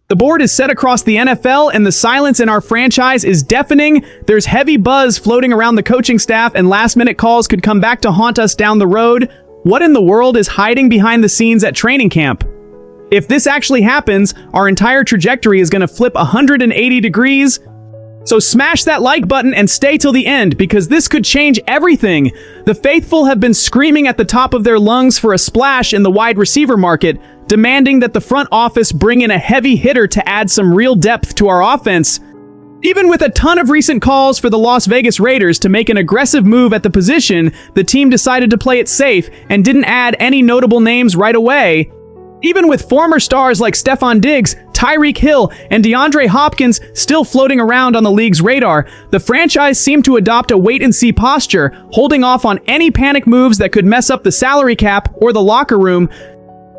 The board is set across the NFL, and the silence in our franchise is deafening. There's heavy buzz floating around the coaching staff, and last-minute calls could come back to haunt us down the road. What in the world is hiding behind the scenes at training camp? If this actually happens, our entire trajectory is going to flip 180 degrees. So smash that like button and stay till the end, because this could change everything. The faithful have been screaming at the top of their lungs for a splash in the wide receiver market, demanding that the front office bring in a heavy hitter to add some real depth to our offense. Even with a ton of recent calls for the Las Vegas Raiders to make an aggressive move at the position, the team decided to play it safe and didn't add any notable names right away. Even with former stars like Stephon Diggs, Tyreek Hill, and DeAndre Hopkins still floating around on the league's radar, the franchise seemed to adopt a wait-and-see posture, holding off on any panic moves that could mess up the salary cap or the locker room.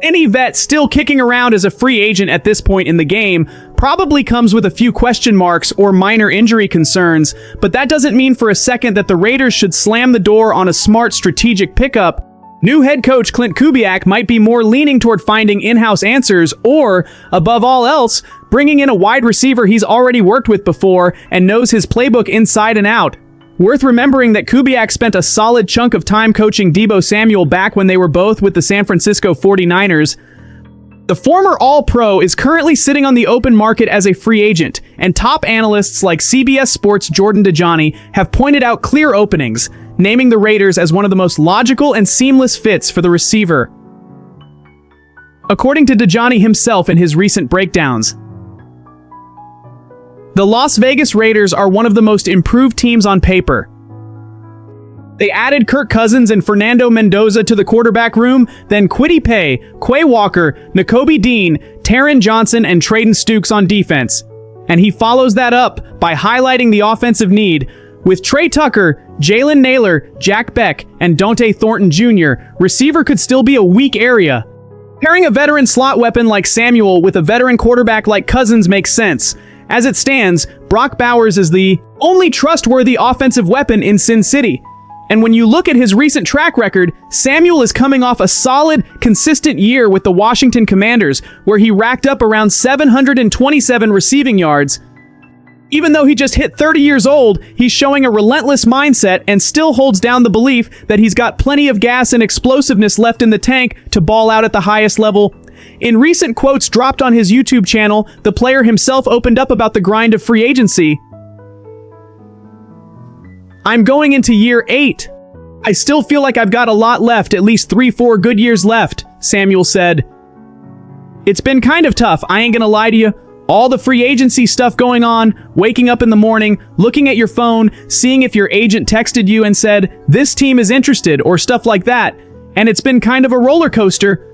Any vet still kicking around as a free agent at this point in the game probably comes with a few question marks or minor injury concerns, but that doesn't mean for a second that the Raiders should slam the door on a smart strategic pickup. New head coach Klint Kubiak might be more leaning toward finding in-house answers or, above all else, bringing in a wide receiver he's already worked with before and knows his playbook inside and out. Worth remembering that Kubiak spent a solid chunk of time coaching Deebo Samuel back when they were both with the San Francisco 49ers. The former All-Pro is currently sitting on the open market as a free agent, and top analysts like CBS Sports' Jordan Dajani have pointed out clear openings, naming the Raiders as one of the most logical and seamless fits for the receiver. According to Dajani himself in his recent breakdowns, the Las Vegas Raiders are one of the most improved teams on paper. They added Kirk Cousins and Fernando Mendoza to the quarterback room, then Kwity Paye, Quay Walker, Nakobe Dean, Taron Johnson, and Traden Stukes on defense. And he follows that up by highlighting the offensive need. With Trey Tucker, Jalen Naylor, Jack Beck, and Dante Thornton Jr., receiver could still be a weak area. Pairing a veteran slot weapon like Samuel with a veteran quarterback like Cousins makes sense. As it stands, Brock Bowers is the only trustworthy offensive weapon in Sin City. And when you look at his recent track record, Samuel is coming off a solid, consistent year with the Washington Commanders, where he racked up around 727 receiving yards. Even though he just hit 30 years old, he's showing a relentless mindset and still holds down the belief that he's got plenty of gas and explosiveness left in the tank to ball out at the highest level. In recent quotes dropped on his YouTube channel, the player himself opened up about the grind of free agency. "I'm going into year 8. I still feel like I've got a lot left, at least 3-4 good years left," Samuel said. "It's been kind of tough, I ain't gonna lie to you. All the free agency stuff going on, waking up in the morning, looking at your phone, seeing if your agent texted you and said, 'This team is interested,' or stuff like that. And it's been kind of a roller coaster.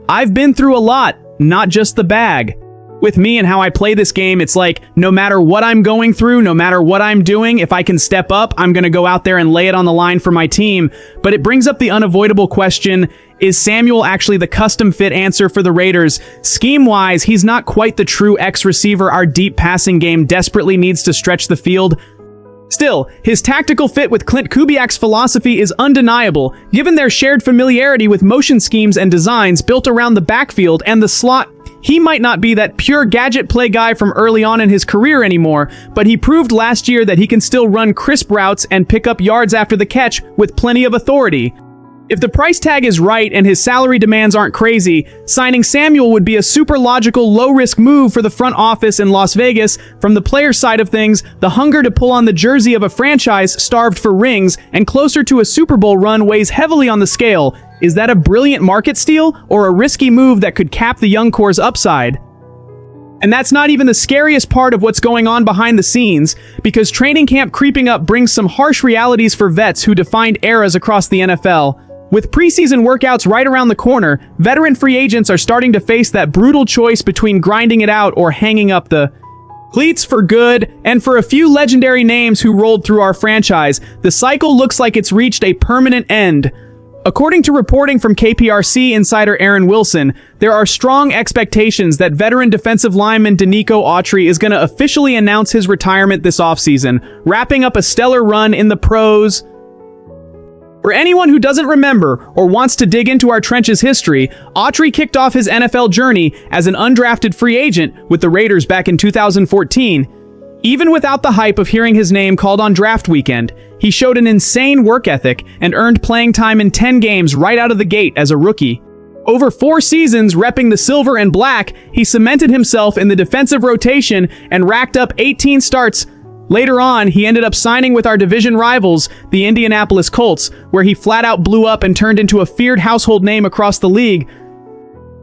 I've been through a lot, not just the bag. With me and how I play this game, it's like, no matter what I'm going through, no matter what I'm doing, if I can step up, I'm going to go out there and lay it on the line for my team." But it brings up the unavoidable question, is Samuel actually the custom-fit answer for the Raiders? Scheme-wise, he's not quite the true X-receiver our deep passing game desperately needs to stretch the field. Still, his tactical fit with Klint Kubiak's philosophy is undeniable, given their shared familiarity with motion schemes and designs built around the backfield and the slot. He might not be that pure gadget play guy from early on in his career anymore, but he proved last year that he can still run crisp routes and pick up yards after the catch with plenty of authority. If the price tag is right and his salary demands aren't crazy, signing Samuel would be a super logical, low-risk move for the front office in Las Vegas. From the player side of things, the hunger to pull on the jersey of a franchise starved for rings and closer to a Super Bowl run weighs heavily on the scale. Is that a brilliant market steal or a risky move that could cap the young core's upside? And that's not even the scariest part of what's going on behind the scenes, because training camp creeping up brings some harsh realities for vets who defined eras across the NFL. With preseason workouts right around the corner, veteran free agents are starting to face that brutal choice between grinding it out or hanging up the cleats for good. And for a few legendary names who rolled through our franchise, the cycle looks like it's reached a permanent end. According to reporting from KPRC insider Aaron Wilson, there are strong expectations that veteran defensive lineman Denico Autry is going to officially announce his retirement this offseason, wrapping up a stellar run in the pros. For anyone who doesn't remember or wants to dig into our trenches history, Autry kicked off his NFL journey as an undrafted free agent with the Raiders back in 2014. Even without the hype of hearing his name called on draft weekend, he showed an insane work ethic and earned playing time in 10 games right out of the gate as a rookie. Over 4 seasons repping the silver and black, he cemented himself in the defensive rotation and racked up 18 starts. Later on, he ended up signing with our division rivals, the Indianapolis Colts, where he flat out blew up and turned into a feared household name across the league.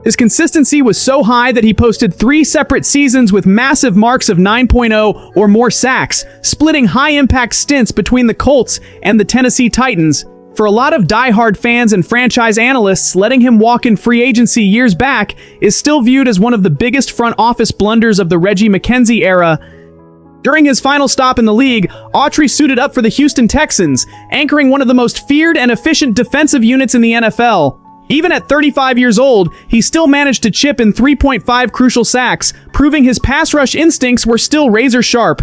His consistency was so high that he posted 3 separate seasons with massive marks of 9.0 or more sacks, splitting high-impact stints between the Colts and the Tennessee Titans. For a lot of die-hard fans and franchise analysts, letting him walk in free agency years back is still viewed as one of the biggest front office blunders of the Reggie McKenzie era. During his final stop in the league, Autry suited up for the Houston Texans, anchoring one of the most feared and efficient defensive units in the NFL. Even at 35 years old, he still managed to chip in 3.5 crucial sacks, proving his pass rush instincts were still razor sharp.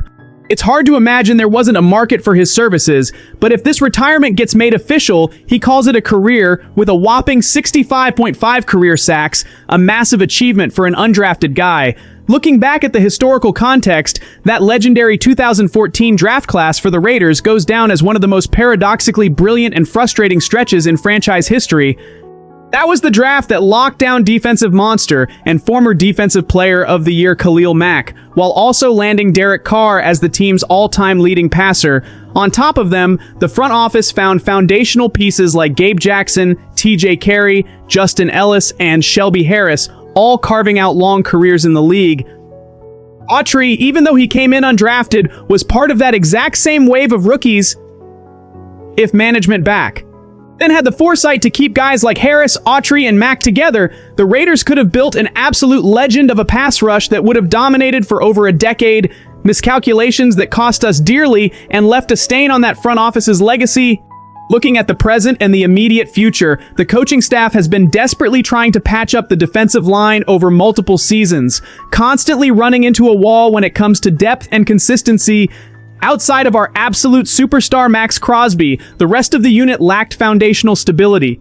It's hard to imagine there wasn't a market for his services, but if this retirement gets made official, he calls it a career with a whopping 65.5 career sacks, a massive achievement for an undrafted guy. Looking back at the historical context, that legendary 2014 draft class for the Raiders goes down as one of the most paradoxically brilliant and frustrating stretches in franchise history. That was the draft that locked down defensive monster and former Defensive Player of the Year Khalil Mack, while also landing Derek Carr as the team's all-time leading passer. On top of them, the front office found foundational pieces like Gabe Jackson, TJ Carey, Justin Ellis, and Shelby Harris, all carving out long careers in the league. Autry, even though he came in undrafted, was part of that exact same wave of rookies, if management back. Then had the foresight to keep guys like Harris, Autry, and Mack together, the Raiders could have built an absolute legend of a pass rush that would have dominated for over a decade, miscalculations that cost us dearly and left a stain on that front office's legacy. Looking at the present and the immediate future, the coaching staff has been desperately trying to patch up the defensive line over multiple seasons, constantly running into a wall when it comes to depth and consistency. Outside of our absolute superstar Max Crosby, the rest of the unit lacked foundational stability.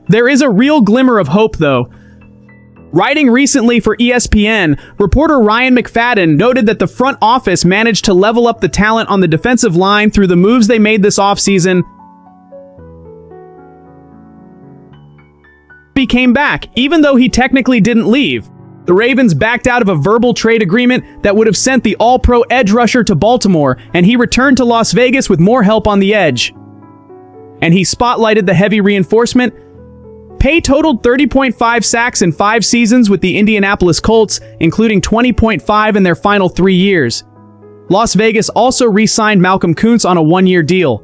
There is a real glimmer of hope, though. Writing recently for ESPN, reporter Ryan McFadden noted that the front office managed to level up the talent on the defensive line through the moves they made this offseason. He came back, even though he technically didn't leave. The Ravens backed out of a verbal trade agreement that would have sent the all-pro edge rusher to Baltimore, and he returned to Las Vegas with more help on the edge. And he spotlighted the heavy reinforcement. Pay totaled 30.5 sacks in 5 seasons with the Indianapolis Colts, including 20.5 in their final 3 years. Las Vegas also re-signed Malcolm Kuntz on a 1-year deal.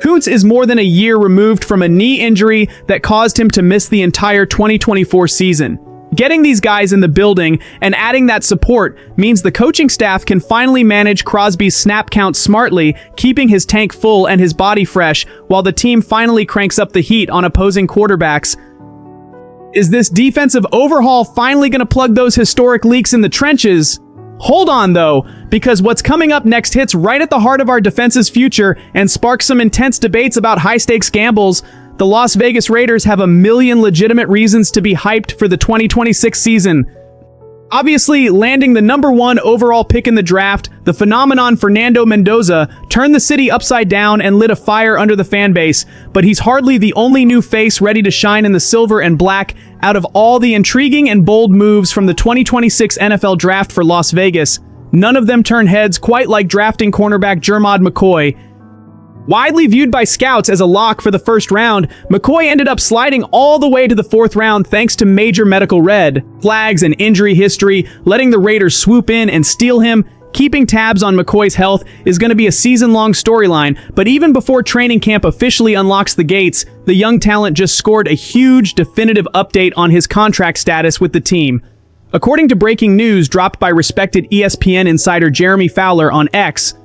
Kuntz is more than a year removed from a knee injury that caused him to miss the entire 2024 season. Getting these guys in the building and adding that support means the coaching staff can finally manage Crosby's snap count smartly, keeping his tank full and his body fresh, while the team finally cranks up the heat on opposing quarterbacks. Is this defensive overhaul finally going to plug those historic leaks in the trenches? Hold on, though, because what's coming up next hits right at the heart of our defense's future and sparks some intense debates about high-stakes gambles. The Las Vegas Raiders have a million legitimate reasons to be hyped for the 2026 season. Obviously, landing the #1 overall pick in the draft, the phenomenon Fernando Mendoza turned the city upside down and lit a fire under the fan base, but he's hardly the only new face ready to shine in the silver and black out of all the intriguing and bold moves from the 2026 NFL draft for Las Vegas. None of them turn heads quite like drafting cornerback Jermod McCoy. Widely viewed by scouts as a lock for the first round, McCoy ended up sliding all the way to the 4th round thanks to major medical red flags and injury history, letting the Raiders swoop in and steal him. Keeping tabs on McCoy's health is going to be a season-long storyline, but even before training camp officially unlocks the gates, the young talent just scored a huge, definitive update on his contract status with the team. According to breaking news dropped by respected ESPN insider Jeremy Fowler on X,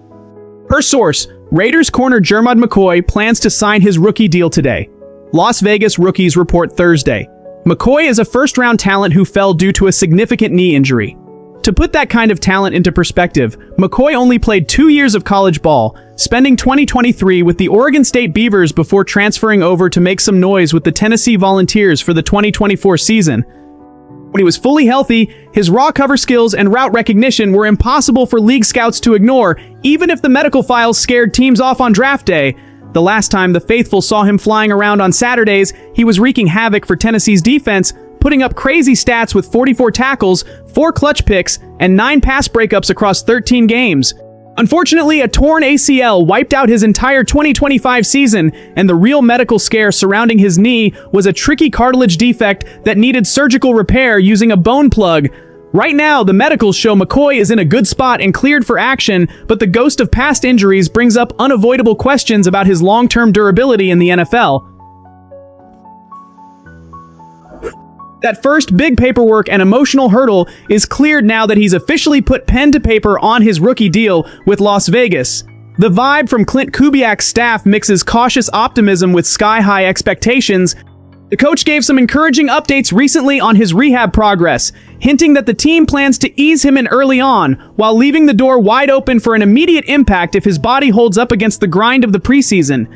per source, Raiders corner Jermod McCoy plans to sign his rookie deal today. Las Vegas rookies report Thursday. McCoy is a first-round talent who fell due to a significant knee injury. To put that kind of talent into perspective, McCoy only played 2 years of college ball, spending 2023 with the Oregon State Beavers before transferring over to make some noise with the Tennessee Volunteers for the 2024 season. When he was fully healthy, his raw cover skills and route recognition were impossible for league scouts to ignore, even if the medical files scared teams off on draft day. The last time the faithful saw him flying around on Saturdays, he was wreaking havoc for Tennessee's defense, putting up crazy stats with 44 tackles, 4 clutch picks, and 9 pass breakups across 13 games. Unfortunately, a torn ACL wiped out his entire 2025 season, and the real medical scare surrounding his knee was a tricky cartilage defect that needed surgical repair using a bone plug. Right now, the medicals show McCoy is in a good spot and cleared for action, but the ghost of past injuries brings up unavoidable questions about his long-term durability in the NFL. That first big paperwork and emotional hurdle is cleared now that he's officially put pen to paper on his rookie deal with Las Vegas. The vibe from Klint Kubiak's staff mixes cautious optimism with sky-high expectations. The coach gave some encouraging updates recently on his rehab progress, hinting that the team plans to ease him in early on, while leaving the door wide open for an immediate impact if his body holds up against the grind of the preseason.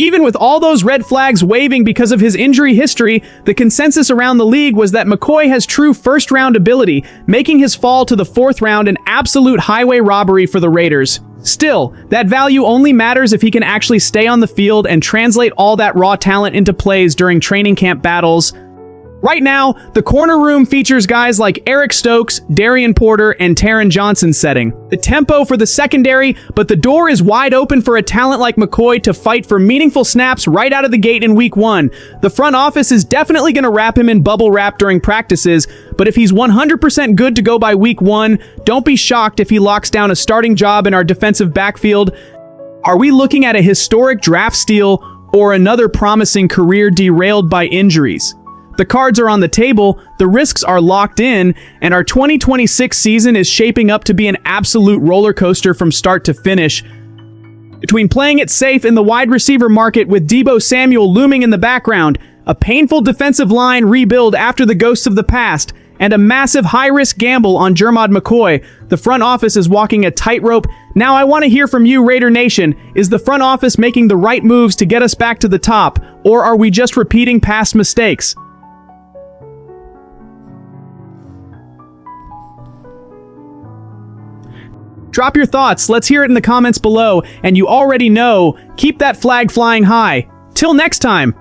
Even with all those red flags waving because of his injury history, the consensus around the league was that McCoy has true first-round ability, making his fall to the 4th round an absolute highway robbery for the Raiders. Still, that value only matters if he can actually stay on the field and translate all that raw talent into plays during training camp battles. Right now, the corner room features guys like Eric Stokes, Darian Porter, and Taron Johnson setting the tempo for the secondary, but the door is wide open for a talent like McCoy to fight for meaningful snaps right out of the gate in week 1. The front office is definitely going to wrap him in bubble wrap during practices, but if he's 100% good to go by week 1, don't be shocked if he locks down a starting job in our defensive backfield. Are we looking at a historic draft steal or another promising career derailed by injuries? The cards are on the table, the risks are locked in, and our 2026 season is shaping up to be an absolute roller coaster from start to finish. Between playing it safe in the wide receiver market with Deebo Samuel looming in the background, a painful defensive line rebuild after the ghosts of the past, and a massive high-risk gamble on Jermod McCoy, the front office is walking a tightrope. Now I want to hear from you, Raider Nation. Is the front office making the right moves to get us back to the top, or are we just repeating past mistakes? Drop your thoughts, let's hear it in the comments below, and you already know, keep that flag flying high. Till next time!